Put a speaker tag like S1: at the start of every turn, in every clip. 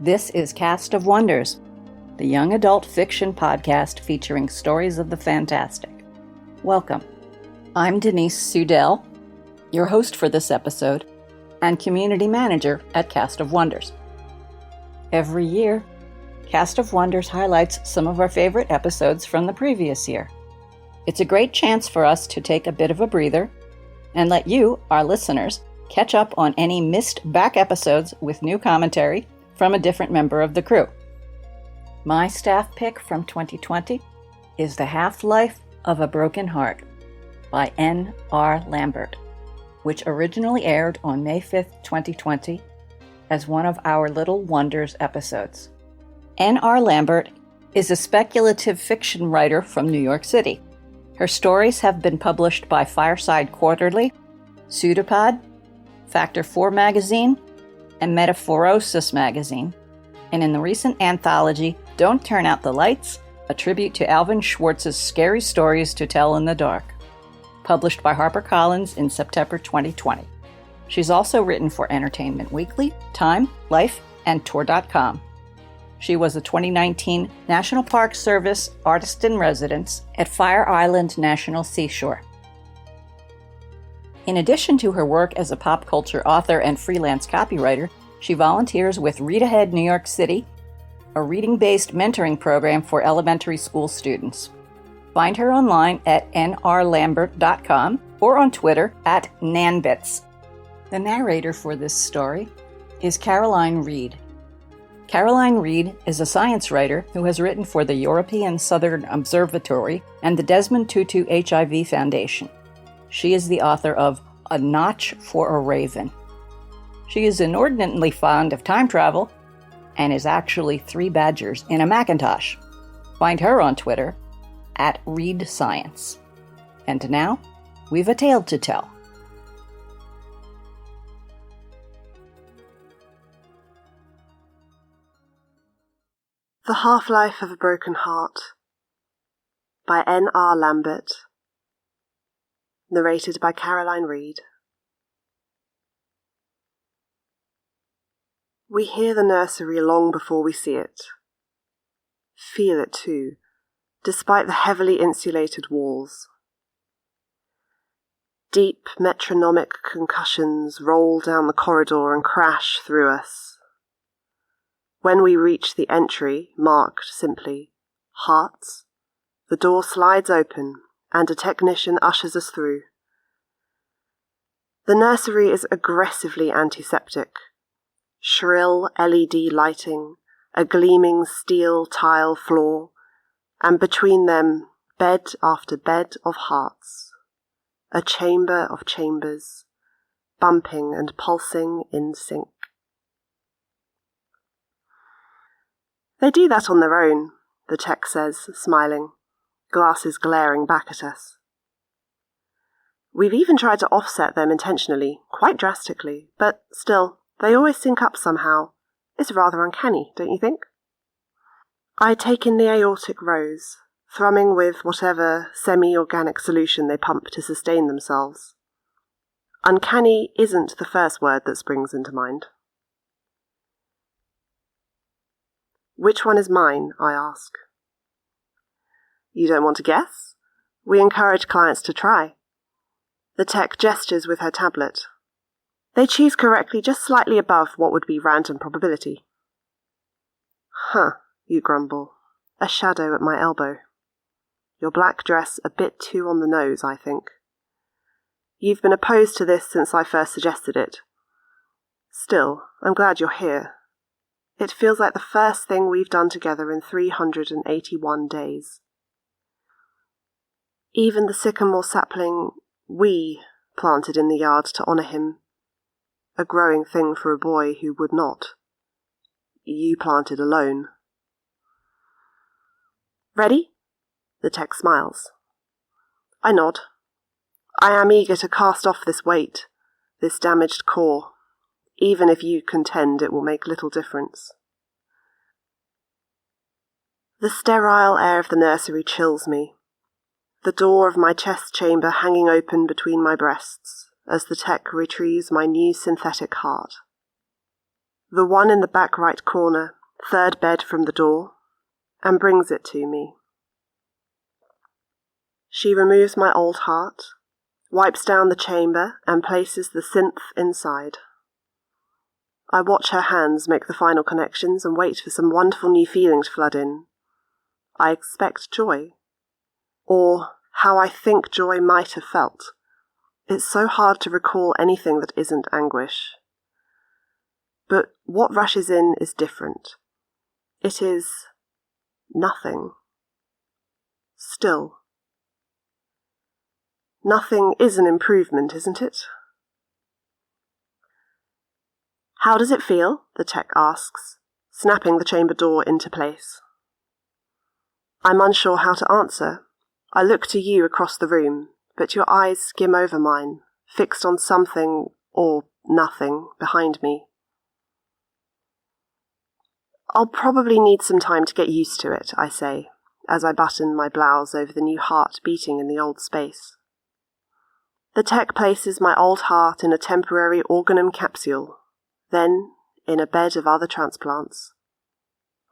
S1: This is Cast of Wonders, the young adult fiction podcast featuring stories of the fantastic. Welcome. I'm Denise Sudell, your host for this episode, and community manager at Cast of Wonders. Every year, Cast of Wonders highlights some of our favorite episodes from the previous year. It's a great chance for us to take a bit of a breather and let you, our listeners, catch up on any missed back episodes with new commentary from a different member of the crew. My staff pick from 2020 is The Half-Life of a Broken Heart by N.R. Lambert, which originally aired on May 5th, 2020 as one of our Little Wonders episodes. N.R. Lambert is a speculative fiction writer from New York City. Her stories have been published by Fireside Quarterly, Pseudopod, Factor 4 magazine, and Metaphorosis magazine, and in the recent anthology Don't Turn Out the Lights, a tribute to Alvin Schwartz's Scary Stories to Tell in the Dark, published by HarperCollins in September 2020. She's also written for Entertainment Weekly, Time, Life, and Tour.com. She was a 2019 National Park Service Artist-in-Residence at Fire Island National Seashore. In addition to her work as a pop culture author and freelance copywriter, she volunteers with Read Ahead New York City, a reading-based mentoring program for elementary school students. Find her online at nrlambert.com or on Twitter at nanbits. The narrator for this story is Caroline Reed. Caroline Reed is a science writer who has written for the European Southern Observatory and the Desmond Tutu HIV Foundation. She is the author of A Notch for a Raven. She is inordinately fond of time travel and is actually 3 badgers in a Macintosh. Find her on Twitter at ReadScience. And now, we've a tale to tell.
S2: The Half-Life of a Broken Heart by N.R. Lambert. Narrated by Caroline Reed. We hear the nursery long before we see it. Feel it too, despite the heavily insulated walls. Deep metronomic concussions roll down the corridor and crash through us. When we reach the entry, marked simply Hearts, the door slides open and a technician ushers us through. The nursery is aggressively antiseptic. Shrill LED lighting, a gleaming steel tile floor, and between them, bed after bed of hearts. A chamber of chambers, bumping and pulsing in sync. They do that on their own, the tech says, smiling, glasses glaring back at us. We've even tried to offset them intentionally, quite drastically, but still, they always sync up somehow. It's rather uncanny, don't you think? I take in the aortic rose, thrumming with whatever semi-organic solution they pump to sustain themselves. Uncanny isn't the first word that springs into mind. Which one is mine, I ask. You don't want to guess? We encourage clients to try. The tech gestures with her tablet. They choose correctly just slightly above what would be random probability. Huh, you grumble. A shadow at my elbow. Your black dress a bit too on the nose, I think. You've been opposed to this since I first suggested it. Still, I'm glad you're here. It feels like the first thing we've done together in 381 days. Even the sycamore sapling we planted in the yard to honour him, a growing thing for a boy who would not. You planted alone. Ready? The tech smiles. I nod. I am eager to cast off this weight, this damaged core, even if you contend it will make little difference. The sterile air of the nursery chills me, the door of my chest chamber hanging open between my breasts as the tech retrieves my new synthetic heart. the one in the back right corner, third bed from the door, and brings it to me. She removes my old heart, wipes down the chamber, and places the synth inside. I watch her hands make the final connections and wait for some wonderful new feeling to flood in. I expect joy. Or how I think joy might have felt. It's so hard to recall anything that isn't anguish. But what rushes in is different. It is nothing. Still. Nothing is an improvement, isn't it? How does it feel? The tech asks, snapping the chamber door into place. I'm unsure how to answer. I look to you across the room, but your eyes skim over mine, fixed on something or nothing behind me. I'll probably need some time to get used to it, I say, as I button my blouse over the new heart beating in the old space. The tech places my old heart in a temporary organum capsule, then in a bed of other transplants.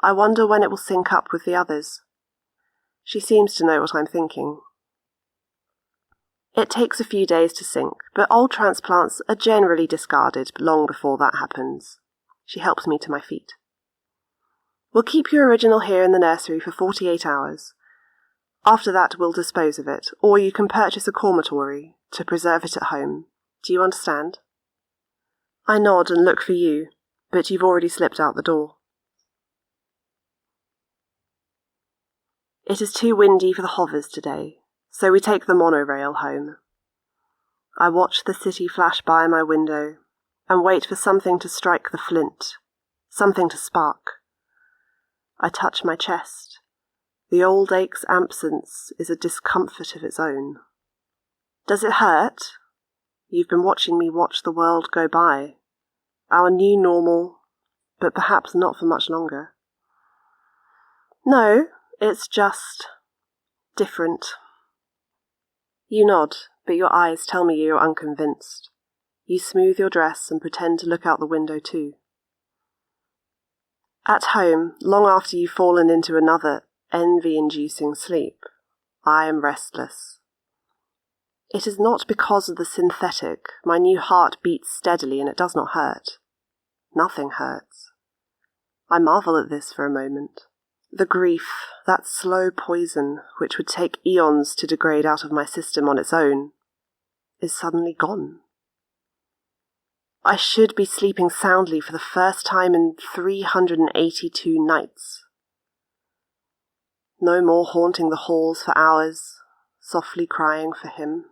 S2: I wonder when it will sync up with the others. She seems to know what I'm thinking. It takes a few days to sync, but old transplants are generally discarded long before that happens. She helps me to my feet. We'll keep your original here in the nursery for 48 hours. After that, we'll dispose of it, or you can purchase a crematory to preserve it at home. Do you understand? I nod and look for you, but you've already slipped out the door. It is too windy for the hovers today, so we take the monorail home. I watch the city flash by my window and wait for something to strike the flint, something to spark. I touch my chest. The old ache's absence is a discomfort of its own. Does it hurt? You've been watching me watch the world go by. Our new normal, but perhaps not for much longer. No, it's just different. You nod, but your eyes tell me you're unconvinced. You smooth your dress and pretend to look out the window too. At home, long after you've fallen into another envy-inducing sleep, I am restless. It is not because of the synthetic. My new heart beats steadily and it does not hurt. Nothing hurts. I marvel at this for a moment. The grief, that slow poison which would take eons to degrade out of my system on its own, is suddenly gone. I should be sleeping soundly for the first time in 382 nights. No more haunting the halls for hours, softly crying for him,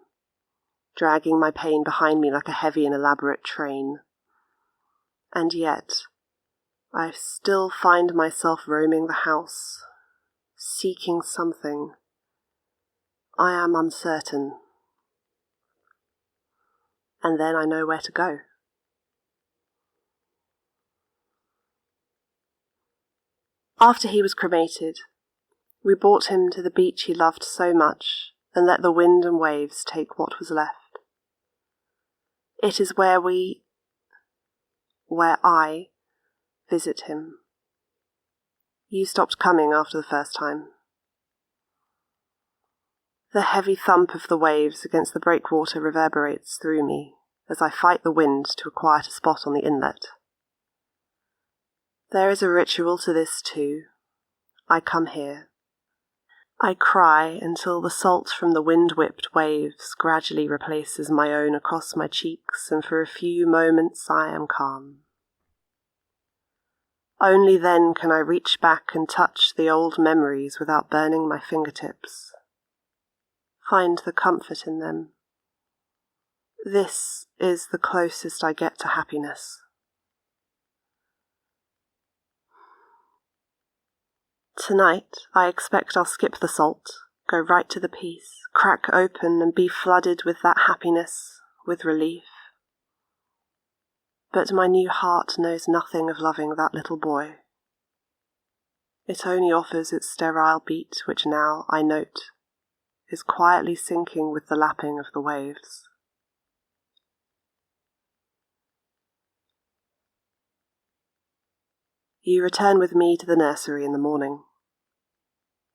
S2: dragging my pain behind me like a heavy and elaborate train. And yet, I still find myself roaming the house, seeking something. I am uncertain. And then I know where to go. After he was cremated, we brought him to the beach he loved so much and let the wind and waves take what was left. It is where I visit him. You stopped coming after the first time. The heavy thump of the waves against the breakwater reverberates through me as I fight the wind to a quieter spot on the inlet. There is a ritual to this too. I come here. I cry until the salt from the wind-whipped waves gradually replaces my own across my cheeks, and for a few moments I am calm. Only then can I reach back and touch the old memories without burning my fingertips. Find the comfort in them. This is the closest I get to happiness. Tonight, I expect I'll skip the salt, go right to the peace, crack open and be flooded with that happiness, with relief. But my new heart knows nothing of loving that little boy. It only offers its sterile beat, which now, I note, is quietly sinking with the lapping of the waves. You return with me to the nursery in the morning.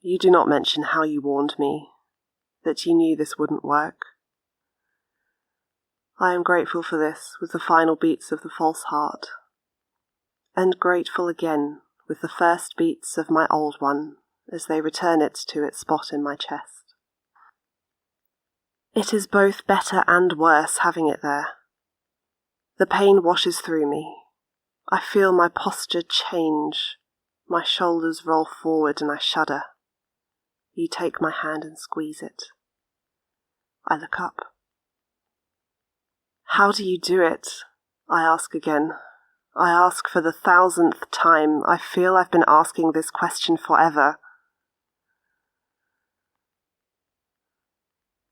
S2: You do not mention how you warned me, that you knew this wouldn't work. I am grateful for this with the final beats of the false heart, and grateful again with the first beats of my old one as they return it to its spot in my chest. It is both better and worse having it there. The pain washes through me. I feel my posture change. My shoulders roll forward and I shudder. You take my hand and squeeze it. I look up. How do you do it? I ask again. I ask for the 1,000th time. I feel I've been asking this question forever.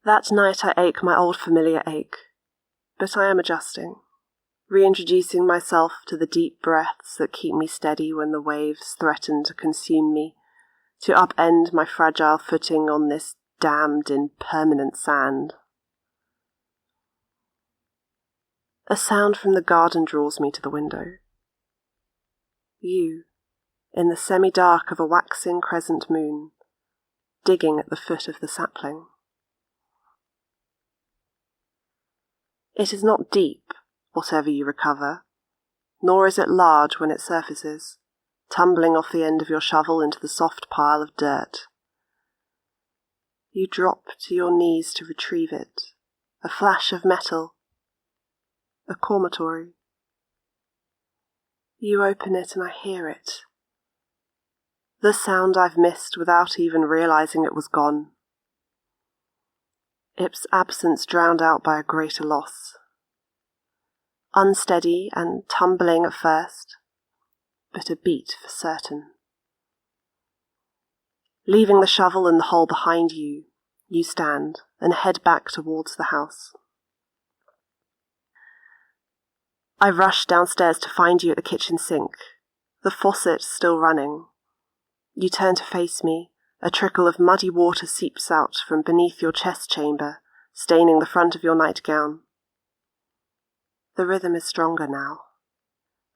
S2: That night I ache my old familiar ache, but I am adjusting, reintroducing myself to the deep breaths that keep me steady when the waves threaten to consume me, to upend my fragile footing on this damned impermanent sand. A sound from the garden draws me to the window. You, in the semi-dark of a waxing crescent moon, digging at the foot of the sapling. It is not deep, whatever you recover, nor is it large when it surfaces, tumbling off the end of your shovel into the soft pile of dirt. You drop to your knees to retrieve it, a flash of metal, a cormatory. You open it and I hear it. The sound I've missed without even realizing it was gone. Its absence drowned out by a greater loss. Unsteady and tumbling at first, but a beat for certain. Leaving the shovel in the hole behind you, you stand and head back towards the house. I rush downstairs to find you at the kitchen sink, the faucet still running. You turn to face me. A trickle of muddy water seeps out from beneath your chest chamber, staining the front of your nightgown. The rhythm is stronger now.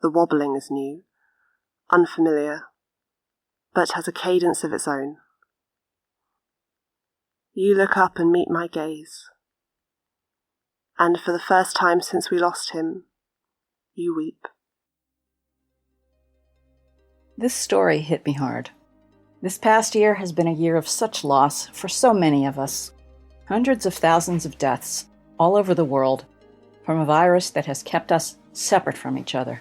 S2: The wobbling is new, unfamiliar, but has a cadence of its own. You look up and meet my gaze. And for the first time since we lost him, you weep.
S1: This story hit me hard. This past year has been a year of such loss for so many of us. Hundreds of thousands of deaths all over the world from a virus that has kept us separate from each other.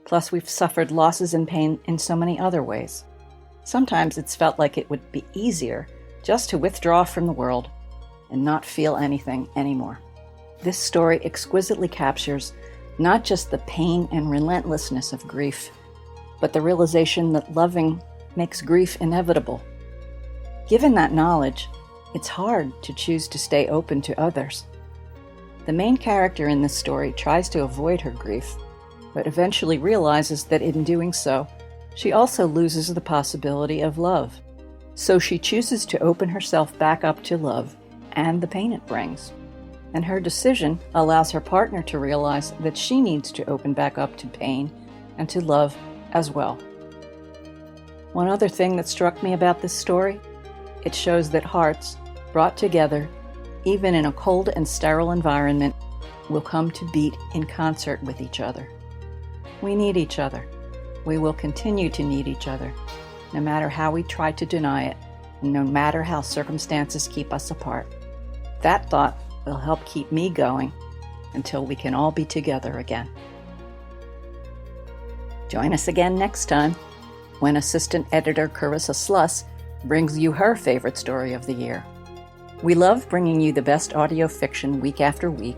S1: Plus, we've suffered losses and pain in so many other ways. Sometimes it's felt like it would be easier just to withdraw from the world and not feel anything anymore. This story exquisitely captures not just the pain and relentlessness of grief, but the realization that loving makes grief inevitable. Given that knowledge, it's hard to choose to stay open to others. The main character in this story tries to avoid her grief, but eventually realizes that in doing so, she also loses the possibility of love. So she chooses to open herself back up to love and the pain it brings. And her decision allows her partner to realize that she needs to open back up to pain and to love as well. One other thing that struck me about this story, it shows that hearts, brought together, even in a cold and sterile environment, will come to beat in concert with each other. We need each other. We will continue to need each other, no matter how we try to deny it, and no matter how circumstances keep us apart. That thought will help keep me going until we can all be together again. Join us again next time when assistant editor Carissa Sluss brings you her favorite story of the year. We love bringing you the best audio fiction week after week,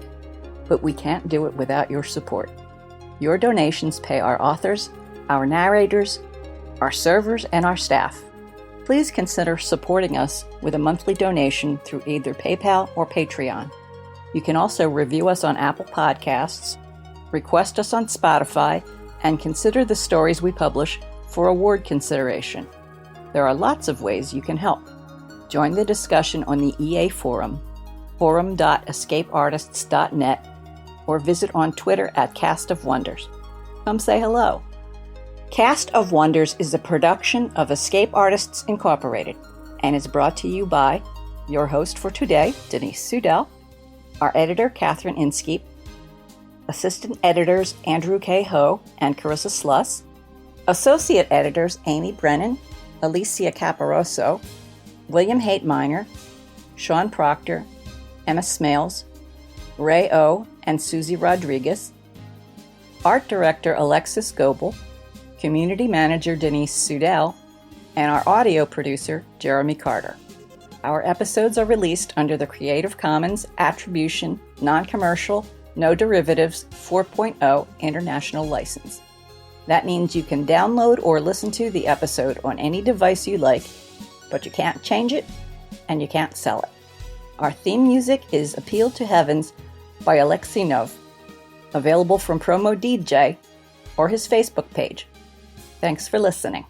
S1: but we can't do it without your support. Your donations pay our authors, our narrators, our servers, and our staff. Please consider supporting us with a monthly donation through either PayPal or Patreon. You can also review us on Apple Podcasts, request us on Spotify, and consider the stories we publish for award consideration. There are lots of ways you can help. Join the discussion on the EA Forum, forum.escapeartists.net, or visit on Twitter at Cast of Wonders. Come say hello. Cast of Wonders is a production of Escape Artists Incorporated and is brought to you by your host for today, Denise Sudell, our editor, Catherine Inskeep, assistant editors Andrew K. Ho and Carissa Sluss, associate editors Amy Brennan, Alicia Caparoso, William Haight-Miner, Sean Proctor, Emma Smales, Ray O, and Susie Rodriguez, art director Alexis Goebel, community manager Denise Sudell, and our audio producer Jeremy Carter. Our episodes are released under the Creative Commons Attribution, Non-Commercial, No Derivatives 4.0 International License. That means you can download or listen to the episode on any device you like, but you can't change it and you can't sell it. Our theme music is Appeal to Heavens by Alexinov, available from Promo DJ or his Facebook page. Thanks for listening.